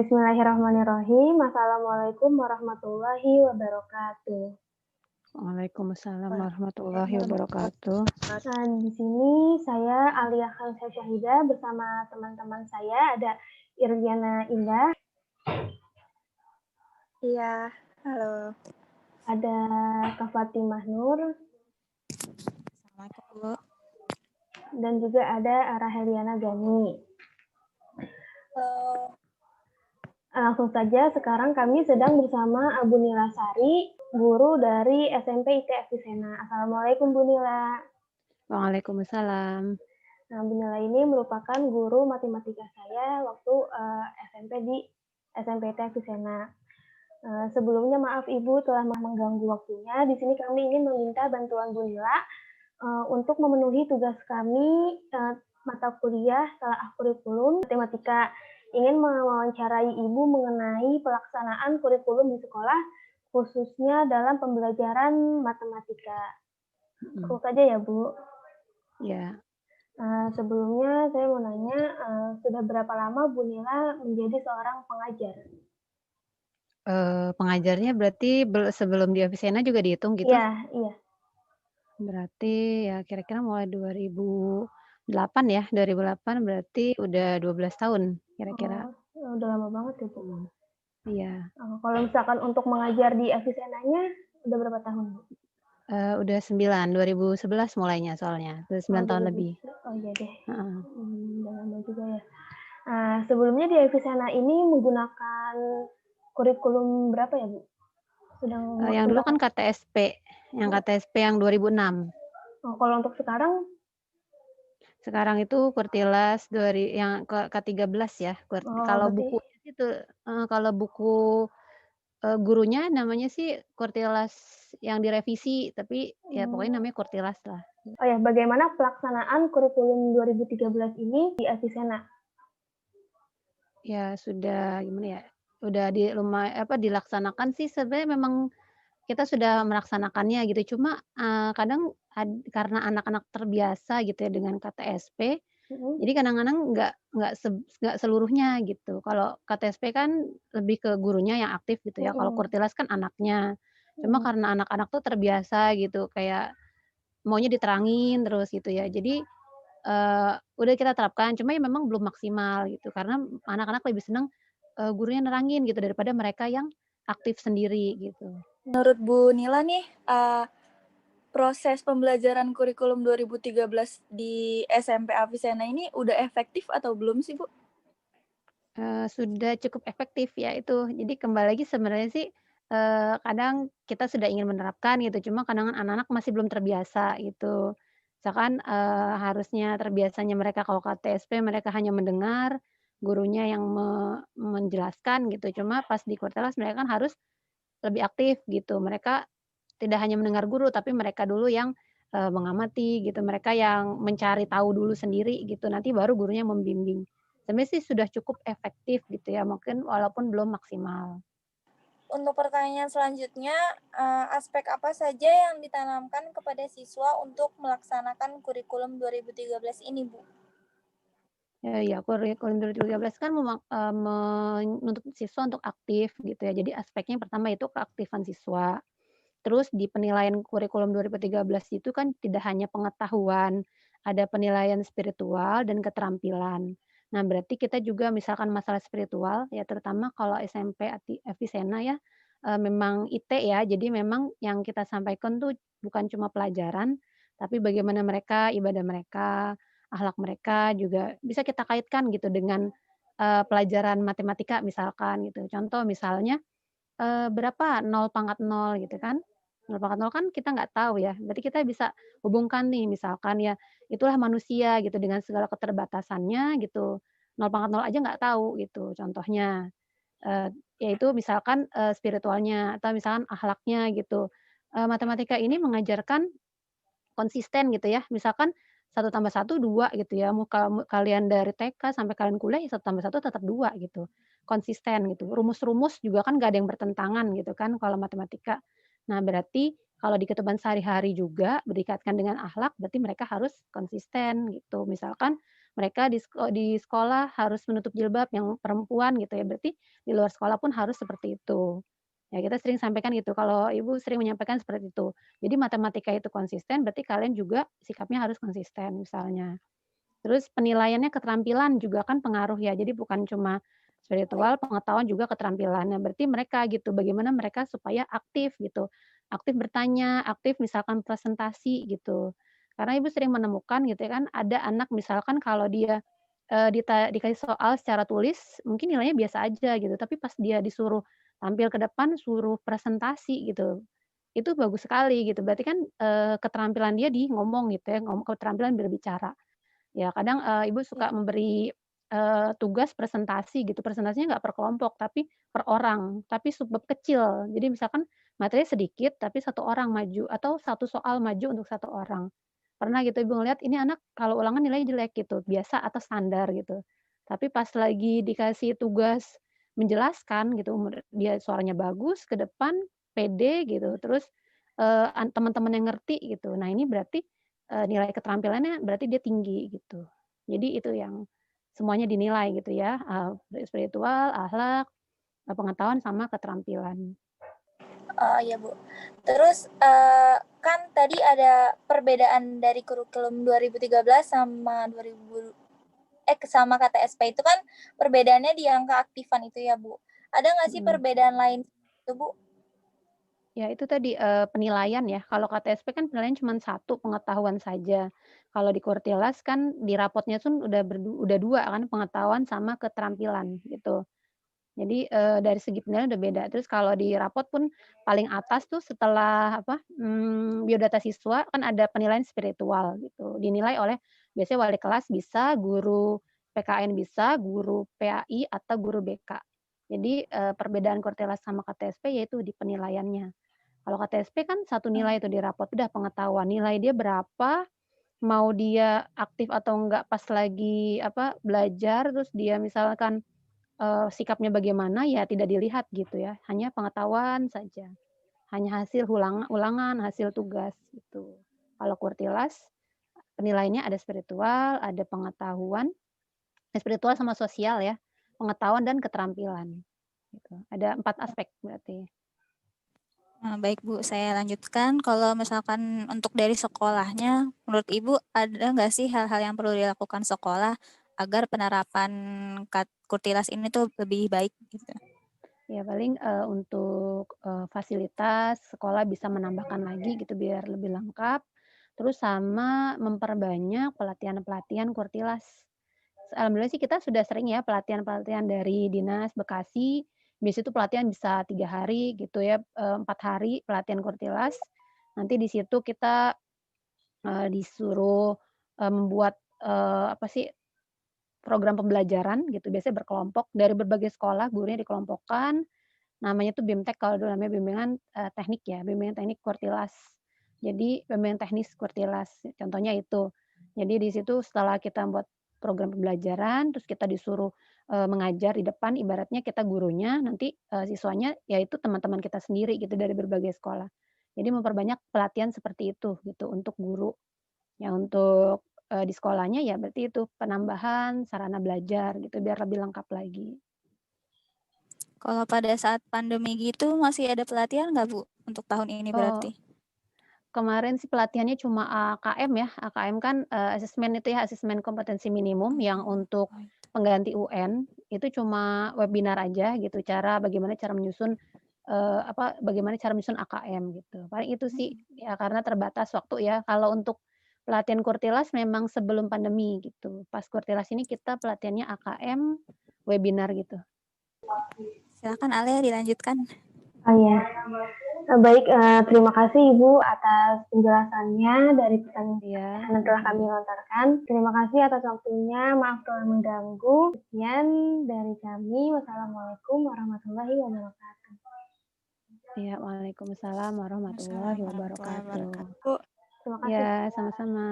Bismillahirrahmanirrahim. Assalamualaikum warahmatullahi wabarakatuh. Waalaikumsalam warahmatullahi wabarakatuh. Di sini saya Alia Khansah Syahidah bersama teman-teman saya ada Iriana Indah, Iya, halo. ada Kak Fatimah Nur, Assalamualaikum, Bu. dan juga ada Raheliana Gani. Halo. Langsung saja, sekarang kami sedang bersama Bu Nila Sari, guru dari SMP IT Efisena. Assalamualaikum Bu Nila. Waalaikumsalam. Nah, Bu Nila ini merupakan guru matematika saya waktu SMP di SMP IT Efisena. Sebelumnya maaf Ibu telah mengganggu waktunya. Di sini kami ingin meminta bantuan Bu Nila untuk memenuhi tugas kami mata kuliah telah kurikulum matematika. Ingin mewawancarai Ibu mengenai pelaksanaan kurikulum di sekolah, khususnya dalam pembelajaran matematika. Langsung saja ya, Bu. Ya. Sebelumnya saya mau nanya, sudah berapa lama Bu Nila menjadi seorang pengajar? Pengajarnya berarti sebelum di Avicenna juga dihitung gitu? Iya, iya. Berarti ya kira-kira mulai 2008 ya, 2008 berarti udah 12 tahun kira-kira. Udah lama banget ya, Bu. Iya. Kalau misalkan untuk mengajar di Avicenna-nya udah berapa tahun, Bu? Udah 2011 mulainya soalnya, udah 9 tahun lebih. Oh iya deh. Heeh. Udah lama juga ya. Sebelumnya di Avicenna ini menggunakan kurikulum berapa ya, Bu? Yang dulu kan KTSP, yang KTSP yang 2006. Kalau untuk sekarang? Sekarang itu Kurtilas yang ke-13 ya. Kalau Berarti bukunya itu kalau buku gurunya namanya sih Kurtilas yang direvisi, tapi ya pokoknya namanya Kurtilas lah. Oh ya, bagaimana pelaksanaan kurikulum 2013 ini di Avicenna? Ya sudah gimana ya, udah dilaksanakan sih sebenarnya memang kita sudah melaksanakannya gitu, cuma, kadang karena anak-anak terbiasa gitu ya dengan KTSP, jadi kadang-kadang nggak seluruhnya gitu. Kalau KTSP kan lebih ke gurunya yang aktif gitu ya, kalau Kurtilas kan anaknya. Cuma karena anak-anak tuh terbiasa gitu, kayak maunya diterangin terus gitu ya. Jadi, udah kita terapkan, cuma ya memang belum maksimal gitu, karena anak-anak lebih senang, gurunya nerangin gitu daripada mereka yang aktif sendiri gitu. Menurut Bu Nila nih, proses pembelajaran kurikulum 2013 di SMP Avicenna ini udah efektif atau belum sih, Bu? Sudah cukup efektif ya itu. Jadi kembali lagi sebenarnya sih, kadang kita sudah ingin menerapkan gitu, cuma kadang anak-anak masih belum terbiasa gitu. Misalkan, harusnya terbiasanya mereka kalau KTSP mereka hanya mendengar, gurunya yang menjelaskan gitu, cuma pas di Kurtelas mereka kan harus lebih aktif gitu. Mereka tidak hanya mendengar guru, tapi mereka dulu yang, mengamati gitu, mereka yang mencari tahu dulu sendiri gitu, nanti baru gurunya membimbing. Sebenarnya sih sudah cukup efektif gitu ya, mungkin walaupun belum maksimal. Untuk pertanyaan selanjutnya, aspek apa saja yang ditanamkan kepada siswa untuk melaksanakan kurikulum 2013 ini, Bu? Ya, kurikulum 2013 kan menuntut siswa untuk aktif gitu ya. Jadi aspeknya yang pertama itu keaktifan siswa. Terus di penilaian kurikulum 2013 itu kan tidak hanya pengetahuan, ada penilaian spiritual dan keterampilan. Nah, berarti kita juga misalkan masalah spiritual ya terutama kalau SMP Avicenna ya, memang IT ya, jadi memang yang kita sampaikan tuh bukan cuma pelajaran, tapi bagaimana mereka, ibadah mereka, akhlak mereka juga bisa kita kaitkan gitu dengan, pelajaran matematika misalkan gitu. Contoh misalnya, berapa 0,0 gitu kan. 0,0 kan kita nggak tahu ya, berarti kita bisa hubungkan nih misalkan ya, itulah manusia gitu dengan segala keterbatasannya gitu, 0,0 aja nggak tahu gitu contohnya. Yaitu misalkan, spiritualnya atau misalkan akhlaknya gitu. Matematika ini mengajarkan konsisten gitu ya, misalkan 1+1 2 gitu ya, mau kalian dari TK sampai kalian kuliah ya 1+1 tetap 2 gitu, konsisten gitu. Rumus-rumus juga kan nggak ada yang bertentangan gitu kan kalau matematika. Nah berarti kalau di kehidupan sehari-hari juga dikaitkan dengan akhlak, berarti mereka harus konsisten gitu. Misalkan mereka di sekolah harus menutup jilbab yang perempuan gitu ya, berarti di luar sekolah pun harus seperti itu. Ya kita sering sampaikan gitu, kalau Ibu sering menyampaikan seperti itu. Jadi matematika itu konsisten, berarti kalian juga sikapnya harus konsisten misalnya. Terus penilaiannya keterampilan juga kan pengaruh ya, jadi bukan cuma spiritual, pengetahuan juga keterampilan. Nah, berarti mereka gitu, bagaimana mereka supaya aktif gitu, aktif bertanya, aktif misalkan presentasi gitu. Karena Ibu sering menemukan gitu ya kan, ada anak misalkan kalau dia, dikasih soal secara tulis, mungkin nilainya biasa aja gitu, tapi pas dia disuruh tampil ke depan, suruh presentasi gitu, itu bagus sekali gitu. Berarti kan, keterampilan dia di ngomong gitu ya, keterampilan berbicara. Ya kadang, Ibu suka memberi, tugas presentasi gitu, presentasinya nggak per kelompok, tapi per orang, tapi subbab kecil. Jadi misalkan materinya sedikit, tapi satu orang maju, atau satu soal maju untuk satu orang. Pernah gitu Ibu ngelihat, ini anak kalau ulangan nilainya jelek gitu, biasa atau standar gitu. Tapi pas lagi dikasih tugas menjelaskan gitu, dia suaranya bagus, ke depan, pede gitu, terus, teman-teman yang ngerti gitu. Nah ini berarti nilai keterampilannya berarti dia tinggi gitu. Jadi itu yang semuanya dinilai gitu ya, spiritual, akhlak, pengetahuan sama keterampilan. Oh iya Bu. Terus kan tadi ada perbedaan dari kurikulum 2013 sama 2000 sama KTSP itu kan perbedaannya di angka aktifan itu ya Bu. Ada nggak sih Mhm. perbedaan lain itu Bu? Ya itu tadi, penilaian ya, kalau KTSP kan penilaian cuma satu pengetahuan saja. Kalau di Kurtilas kan di rapotnya tuh udah 2 kan, pengetahuan sama keterampilan gitu. Jadi, dari segi penilaian udah beda. Terus kalau di rapot pun paling atas tuh setelah apa, biodata siswa kan ada penilaian spiritual gitu, dinilai oleh biasanya wali kelas bisa, guru PKN bisa, guru PAI atau guru BK. Jadi, perbedaan Kurtilas sama KTSP yaitu di penilaiannya. Kalau KTSP kan satu nilai itu di rapot, udah pengetahuan, nilai dia berapa, mau dia aktif atau enggak pas lagi apa, belajar, terus dia misalkan sikapnya bagaimana, ya tidak dilihat gitu ya, hanya pengetahuan saja, hanya hasil ulangan, hasil tugas gitu. Kalau Kurtilas penilaiannya ada spiritual, ada pengetahuan, spiritual sama sosial ya, pengetahuan dan keterampilan gitu. Ada 4 aspek berarti. Baik Bu, saya lanjutkan. Kalau misalkan untuk dari sekolahnya, menurut Ibu ada nggak sih hal-hal yang perlu dilakukan sekolah agar penerapan Kurtilas ini tuh lebih baik gitu? Ya paling, untuk, fasilitas sekolah bisa menambahkan lagi gitu biar lebih lengkap, terus sama memperbanyak pelatihan-pelatihan Kurtilas. Alhamdulillah sih kita sudah sering ya pelatihan-pelatihan dari Dinas Bekasi, biasanya itu pelatihan bisa 3 hari gitu ya, 4 hari pelatihan Kurtilas. Nanti di situ kita, disuruh, membuat, apa sih, program pembelajaran gitu, biasanya berkelompok dari berbagai sekolah, gurunya dikelompokkan, namanya tuh BIMTEK kalau dulu namanya bimbingan, teknik ya, bimbingan teknik Kurtilas. Jadi bimbingan teknis Kurtilas, contohnya itu. Jadi di situ setelah kita buat program pembelajaran, terus kita disuruh, mengajar di depan, ibaratnya kita gurunya, nanti, siswanya yaitu teman-teman kita sendiri gitu dari berbagai sekolah. Jadi memperbanyak pelatihan seperti itu gitu untuk guru. Ya untuk, di sekolahnya ya berarti itu penambahan sarana belajar gitu biar lebih lengkap lagi. Kalau pada saat pandemi gitu masih ada pelatihan nggak Bu untuk tahun ini Oh, berarti? kemarin sih pelatihannya cuma AKM ya, AKM kan, asesmen itu ya, asesmen kompetensi minimum yang untuk Oh itu. pengganti UN, itu cuma webinar aja gitu, bagaimana cara menyusun, bagaimana cara menyusun AKM gitu. Paling itu sih, ya karena terbatas waktu ya. Kalau untuk pelatihan Kurtilas memang sebelum pandemi gitu, pas Kurtilas ini kita pelatihannya AKM, webinar gitu. Silakan Alia dilanjutkan. Oh iya. Baik, terima kasih Ibu atas penjelasannya dari pertanyaan Iya, yang telah kami sama-sama. lontarkan. Terima kasih atas waktunya, maaf telah mengganggu. Sekian dari kami. Wassalamualaikum warahmatullahi wabarakatuh. Iya, waalaikumsalam warahmatullahi Assalamualaikum warahmatullahi wabarakatuh. wabarakatuh. Terima kasih. Iya, sama-sama.